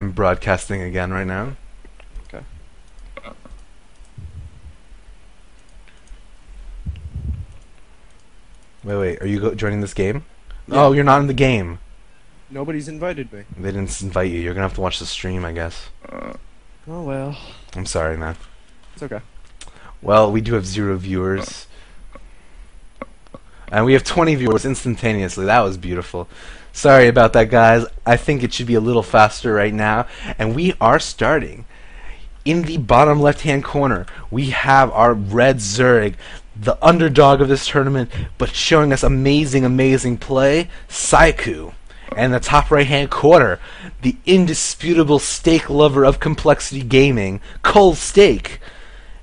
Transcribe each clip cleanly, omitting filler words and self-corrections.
I'm broadcasting again right now. Okay. Wait. Are you joining this game? Yeah. Oh, you're not in the game. Nobody's invited me. They didn't invite you. You're gonna have to watch the stream, I guess. Oh well. I'm sorry, man. It's okay. Well, we do have 0 viewers. And we have 20 viewers instantaneously. That was beautiful. Sorry about that, guys. I think it should be a little faster right now. And we are starting. In the bottom left-hand corner, we have our red Zerg, the underdog of this tournament, but showing us amazing play, SC2. And in the top right-hand corner, the indisputable steak lover of complexity gaming, Cold Steak.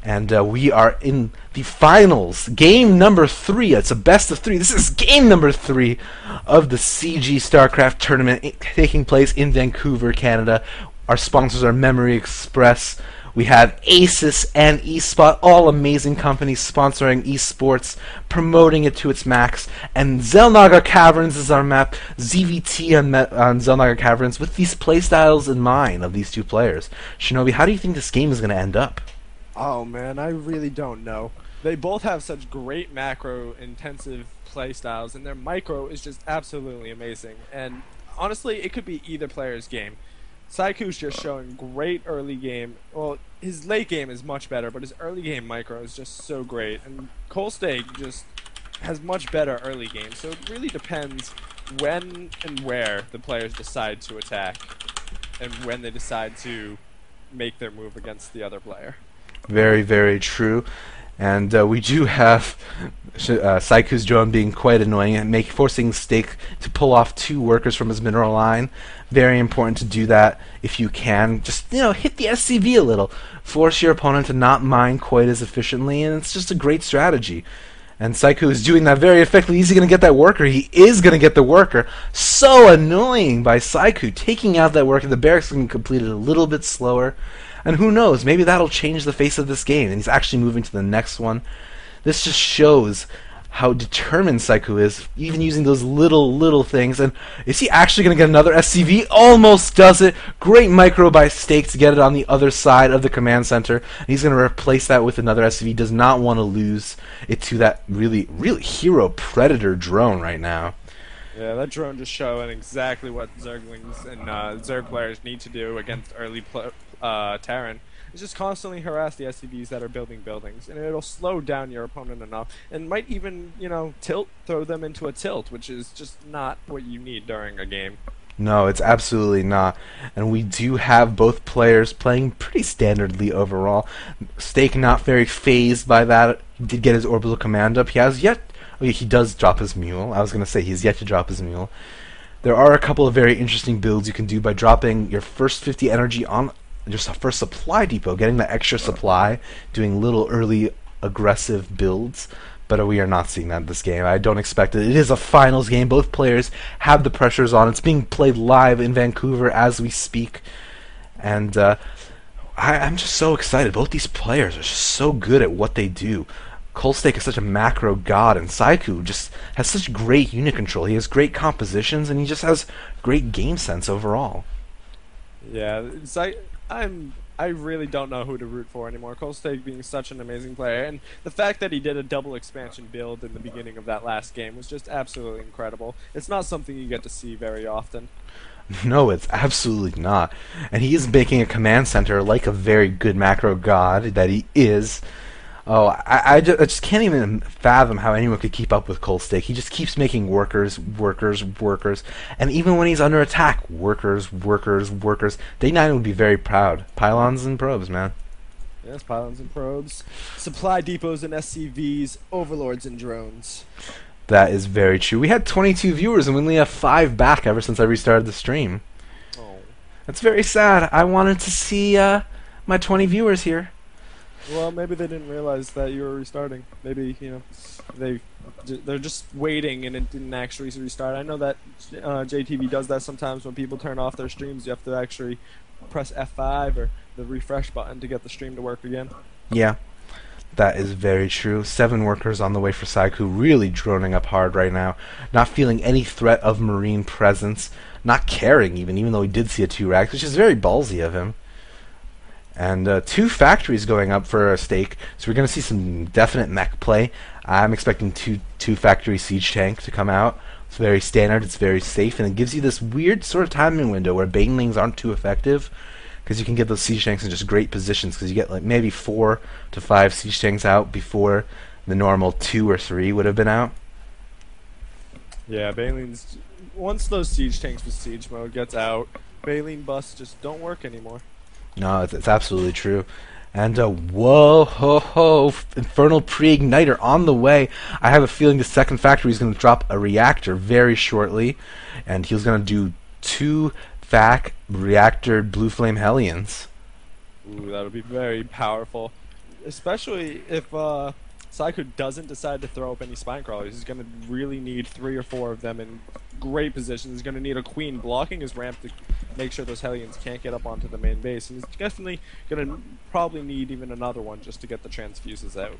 And we are in the finals, game number 3. It's a best of 3. This is game number 3 of the CG StarCraft tournament taking place in Vancouver, Canada. Our sponsors are Memory Express. We have Asus and eSpot, all amazing companies sponsoring esports, promoting it to its max. And Zelnaga Caverns is our map, ZVT on Zelnaga Caverns, with these playstyles in mind of these two players. Shinobi, how do you think this game is going to end up? Oh man, I really don't know. They both have such great macro intensive play styles, and their micro is just absolutely amazing. And honestly, it could be either player's game. Saiku's just showing great early game. Well, his late game is much better, but his early game micro is just so great. And Colsteak just has much better early game. So it really depends when and where the players decide to attack, and when they decide to make their move against the other player. Very true. And we do have Saiku's drone being quite annoying and forcing Steak to pull off 2 workers from his mineral line. Very important to do that if you can. Just, hit the SCV a little. Force your opponent to not mine quite as efficiently, and it's just a great strategy. And Saiku is doing that very effectively. Is he going to get that worker? He is going to get the worker. So annoying by Saiku, taking out that worker. The barracks can complete it a little bit slower. And who knows, maybe that'll change the face of this game, and he's actually moving to the next one. This just shows how determined Saiku is, even using those little things. And is he actually going to get another SCV? Almost does it. Great micro by Steak to get it on the other side of the command center. And he's going to replace that with another SCV. Does not want to lose it to that really hero predator drone right now. Yeah, that drone just showing exactly what Zerglings and Zerg players need to do against early Terran. Is just constantly harass the SCVs that are building buildings, and it'll slow down your opponent enough, and might even, throw them into a tilt, which is just not what you need during a game. No, it's absolutely not. And we do have both players playing pretty standardly overall. Steak not very phased by that. He did get his orbital command up. He has yet... Oh, yeah, he does drop his mule. I was going to say he's yet to drop his mule. There are a couple of very interesting builds you can do by dropping your first 50 energy on just a first supply depot, getting the extra supply, doing little early aggressive builds. But we are not seeing that in this game. I don't expect it. It is a finals game. Both players have the pressures on. It's being played live in Vancouver as we speak. And I'm just so excited. Both these players are just so good at what they do. Colsteak is such a macro god, and Saiku just has such great unit control. He has great compositions, and he just has great game sense overall. Yeah, I really don't know who to root for anymore. Colsteak being such an amazing player, and the fact that he did a double expansion build in the beginning of that last game was just absolutely incredible. It's not something you get to see very often. No, it's absolutely not. And he is making a command center like a very good macro god that he is. Oh, I just can't even fathom how anyone could keep up with Colsteak. He just keeps making workers. And even when he's under attack, workers. Day9 would be very proud. Pylons and probes, man. Yes, pylons and probes, supply depots and SCVs, overlords and drones. That is very true. We had 22 viewers and we only have 5 back ever since I restarted the stream. Oh. That's very sad. I wanted to see my 20 viewers here. Well, maybe they didn't realize that you were restarting. Maybe, they're just waiting and it didn't actually restart. I know that JTV does that sometimes when people turn off their streams. You have to actually press F5 or the refresh button to get the stream to work again. Yeah. That is very true. 7 workers on the way for Saiku, really droning up hard right now. Not feeling any threat of Marine presence. Not caring even though he did see a 2 racks, which is very ballsy of him. And 2 factories going up for a stake, so we're going to see some definite mech play. I'm expecting two factory siege tank to come out. It's very standard, it's very safe, and it gives you this weird sort of timing window where banelings aren't too effective, because you can get those siege tanks in just great positions, because you get like maybe 4 to 5 siege tanks out before the normal 2 or 3 would have been out. Yeah, banelings, once those siege tanks with siege mode gets out, baneling busts just don't work anymore. No, it's absolutely true. And whoa, ho, ho, Infernal Pre-Igniter on the way. I have a feeling the second factory is going to drop a reactor very shortly, and he's going to do 2 Vac reactor Blue Flame Hellions. Ooh, that would be very powerful, especially if Saiku doesn't decide to throw up any spine crawlers. He's going to really need 3 or 4 of them in great positions. He's going to need a queen blocking his ramp to make sure those Hellions can't get up onto the main base. And he's definitely going to probably need even another one just to get the transfuses out.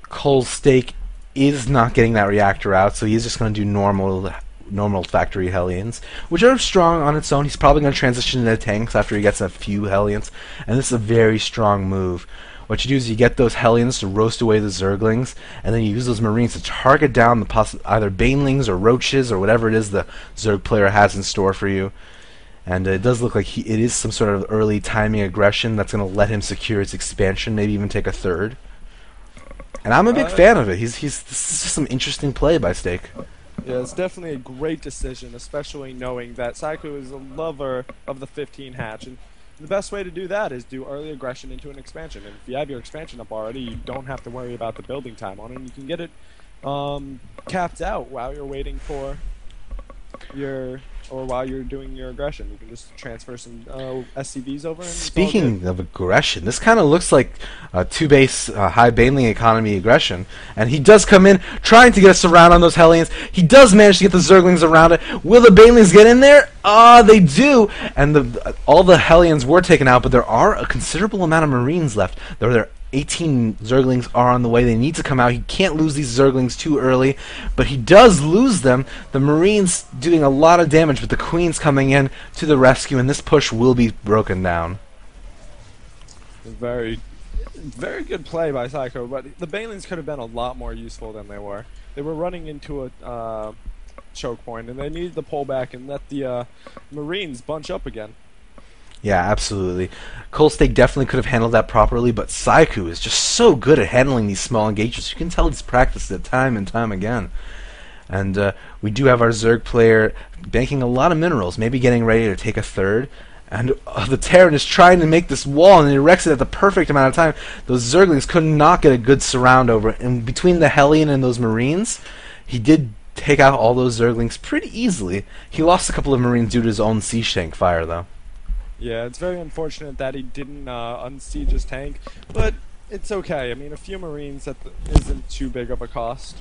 Cole's stake is not getting that reactor out, so he's just going to do normal factory Hellions, which are strong on its own. He's probably going to transition into tanks after he gets a few Hellions, and this is a very strong move. What you do is you get those Hellions to roast away the Zerglings, and then you use those Marines to target down the either Banelings or Roaches or whatever it is the Zerg player has in store for you. And it does look like it is some sort of early timing aggression that's going to let him secure his expansion, maybe even take a 3rd. And I'm a big fan of it. This is just some interesting play by Stake. Yeah, it's definitely a great decision, especially knowing that Saiku is a lover of the 15 hatch, and the best way to do that is do early aggression into an expansion. And if you have your expansion up already, you don't have to worry about the building time on it, and you can get it capped out while you're waiting for while you're doing your aggression. You can just transfer some SCVs over. And speaking of aggression, this kind of looks like a 2-base high baneling economy aggression, and he does come in trying to get a surround on those Hellions. He does manage to get the Zerglings around it. Will the banelings get in there? They do, and all the Hellions were taken out, but there are a considerable amount of Marines left. There are 18 Zerglings are on the way. They need to come out. He can't lose these Zerglings too early, but he does lose them. The Marines doing a lot of damage, but the Queen's coming in to the rescue, and this push will be broken down. Very good play by Psycho, but the Banelings could have been a lot more useful than they were. They were running into a choke point, and they needed to pull back and let the Marines bunch up again. Yeah, absolutely. Colstake definitely could have handled that properly, but Saiku is just so good at handling these small engagements. You can tell he's practiced it time and time again. And we do have our Zerg player banking a lot of minerals, maybe getting ready to take a 3rd. And the Terran is trying to make this wall, and he erects it at the perfect amount of time. Those Zerglings could not get a good surround over it. And between the Hellion and those Marines, he did take out all those Zerglings pretty easily. He lost a couple of Marines due to his own siege tank fire, though. Yeah, it's very unfortunate that he didn't unsiege his tank, but it's okay. I mean, a few Marines isn't too big of a cost.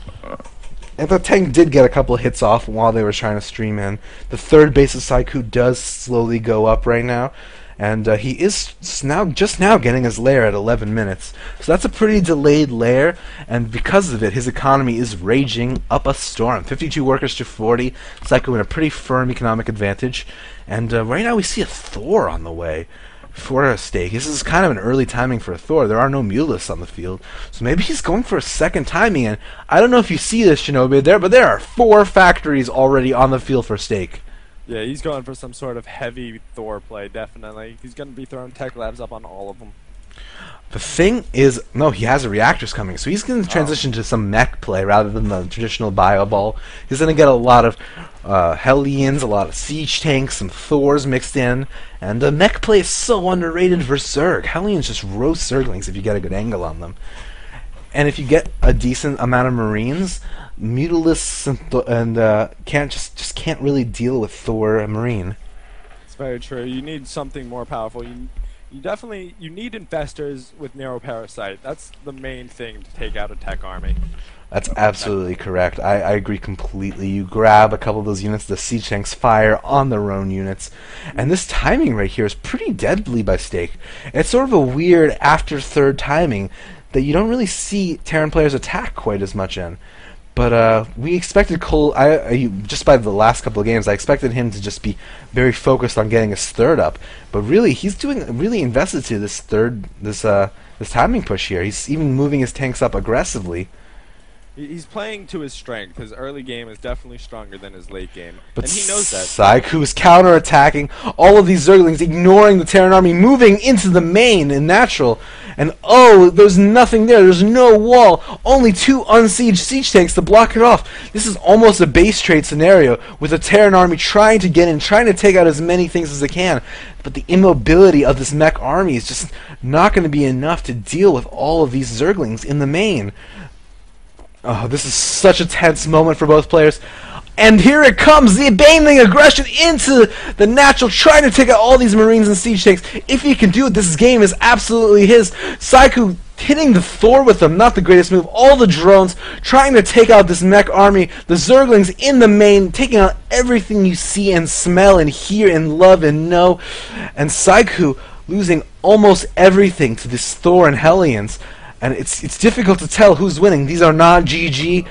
And the tank did get a couple of hits off while they were trying to stream in. The 3rd base of Saiku does slowly go up right now, and he is just now getting his lair at 11 minutes. So that's a pretty delayed lair, and because of it, his economy is raging up a storm. 52 workers to 40. Saiku in a pretty firm economic advantage. And right now we see a Thor on the way for a stake. This is kind of an early timing for a Thor. There are no Mulists on the field. So maybe he's going for a second timing. And I don't know if you see this, Shinobi, but there are 4 factories already on the field for stake. Yeah, he's going for some sort of heavy Thor play, definitely. He's going to be throwing tech labs up on all of them. The thing is, no, he has reactors coming, so he's going to transition to some mech play rather than the traditional bio ball. He's going to get a lot of Hellions, a lot of siege tanks, some Thors mixed in, and the mech play is so underrated for Zerg. Hellions just roast Zerglings if you get a good angle on them. And if you get a decent amount of Marines, Mutalisks can't really deal with Thor and Marine. It's very true. You need something more powerful. You need infestors with narrow parasite. That's the main thing to take out a tech army. That's absolutely correct. I agree completely. You grab a couple of those units, the siege tanks fire on their own units, and this timing right here is pretty deadly by stake. It's sort of a weird after 3rd timing. that you don't really see Terran players attack quite as much in. But we expected Cole. Just by the last couple of games, I expected him to just be very focused on getting his third up. But really, he's doing really invested to this timing push here. He's even moving his tanks up aggressively. He's playing to his strength. His early game is definitely stronger than his late game, But and he knows that. Saiku is counterattacking all of these Zerglings, ignoring the Terran army, moving into the main in natural. And oh, there's nothing there. There's no wall. Only 2 unsieged siege tanks to block it off. This is almost a base trade scenario with the Terran army trying to get in, trying to take out as many things as they can. But the immobility of this mech army is just not going to be enough to deal with all of these Zerglings in the main. Oh, this is such a tense moment for both players. And here it comes, the abandoned aggression into the natural, trying to take out all these Marines and siege tanks. If he can do it, this game is absolutely his. Saiku hitting the Thor with them, not the greatest move. All the drones trying to take out this mech army. The Zerglings in the main, taking out everything you see and smell and hear and love and know. And Saiku losing almost everything to this Thor and Hellions. And it's difficult to tell who's winning. These are not GG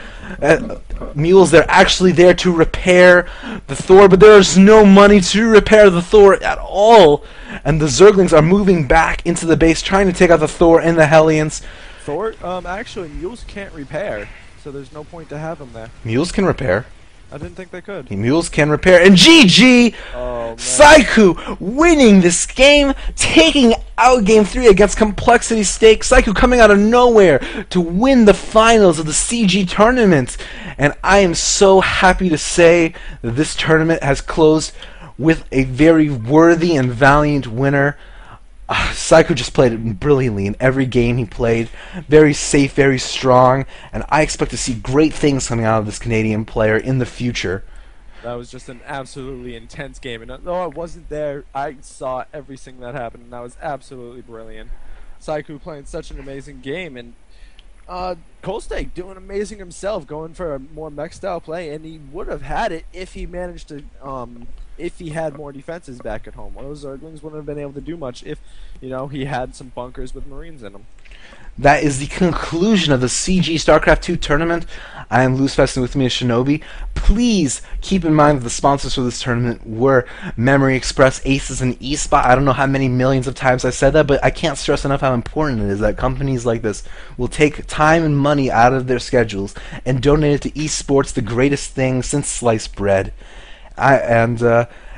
mules. They're actually there to repair the Thor, but there's no money to repair the Thor at all. And the Zerglings are moving back into the base, trying to take out the Thor and the Hellions. Thor, actually, mules can't repair, so there's no point to have them there. Mules can repair. I didn't think they could. Mules can repair. And GG! Oh, man. Saiku winning this game, taking out Game 3 against Complexity Stake. Saiku coming out of nowhere to win the finals of the CG tournament. And I am so happy to say that this tournament has closed with a very worthy and valiant winner. Saiku just played it brilliantly in every game he played. Very safe, very strong, and I expect to see great things coming out of this Canadian player in the future. That was just an absolutely intense game, and though I wasn't there, I saw everything that happened, and that was absolutely brilliant. Saiku playing such an amazing game, and Colstake doing amazing himself, going for a more mech style play, and he would have had it if he managed to if he had more defenses back at home. One of those Zerglings wouldn't have been able to do much if, he had some bunkers with Marines in them. That is the conclusion of the CG StarCraft 2 tournament. I am Loosefest, and with me is Shinobi. Please keep in mind that the sponsors for this tournament were Memory Express, Aces, and eSpot. I don't know how many millions of times I said that, but I can't stress enough how important it is that companies like this will take time and money out of their schedules and donate it to esports, the greatest thing since sliced bread.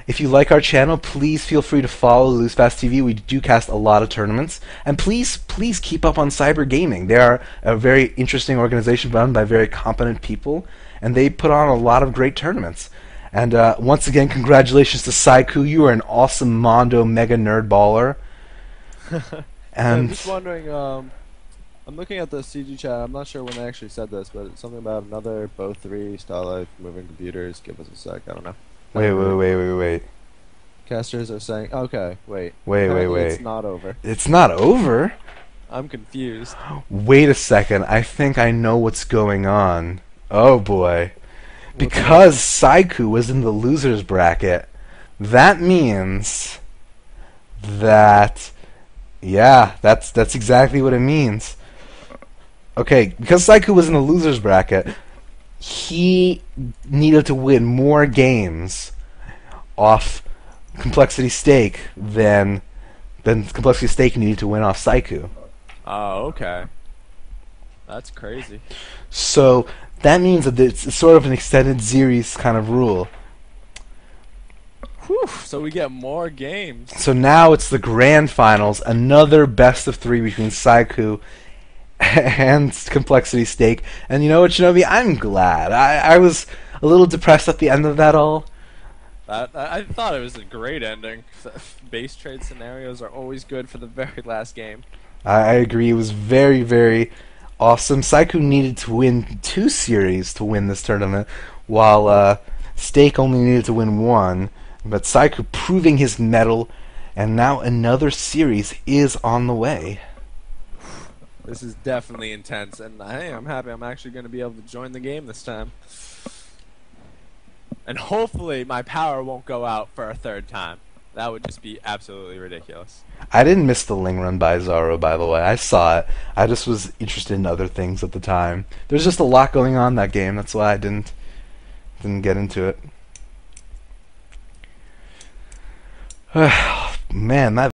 If you like our channel, please feel free to follow Loosefast TV. We do cast a lot of tournaments. And please keep up on Cyber Gaming. They are a very interesting organization run by very competent people, and they put on a lot of great tournaments. And once again, congratulations to Saiku. You are an awesome Mondo Mega Nerd Baller. And I'm just wondering, I'm looking at the CG chat. I'm not sure when they actually said this, but it's something about another Bo 3, Starlight, moving computers. Give us a sec. I don't know. Wait. Casters are saying, okay, wait. Wait. It's not over. It's not over? I'm confused. Wait a second. I think I know what's going on. Oh boy. Because Saiku was in the losers bracket, that means that, yeah, that's exactly what it means. Okay, because Saiku was in the losers bracket, he needed to win more games off Complexity Stake than Complexity Stake needed to win off Saiku. Oh, okay. That's crazy. So that means that it's sort of an extended series kind of rule. Whew, so we get more games. So now it's the grand finals, another best of 3 between Saiku and Complexity Stake. And you know what, Shinobi? I'm glad. I was a little depressed at the end of that all. I thought it was a great ending. Base trade scenarios are always good for the very last game. I agree. It was very, very awesome. Saiku needed to win 2 series to win this tournament, while Stake only needed to win 1. But Saiku proving his mettle, and now another series is on the way. This is definitely intense, and hey, I'm happy I'm actually going to be able to join the game this time. And hopefully my power won't go out for a 3rd time. That would just be absolutely ridiculous. I didn't miss the Ling run by Zaro, by the way. I saw it. I just was interested in other things at the time. There's just a lot going on in that game. That's why I didn't get into it. Man, that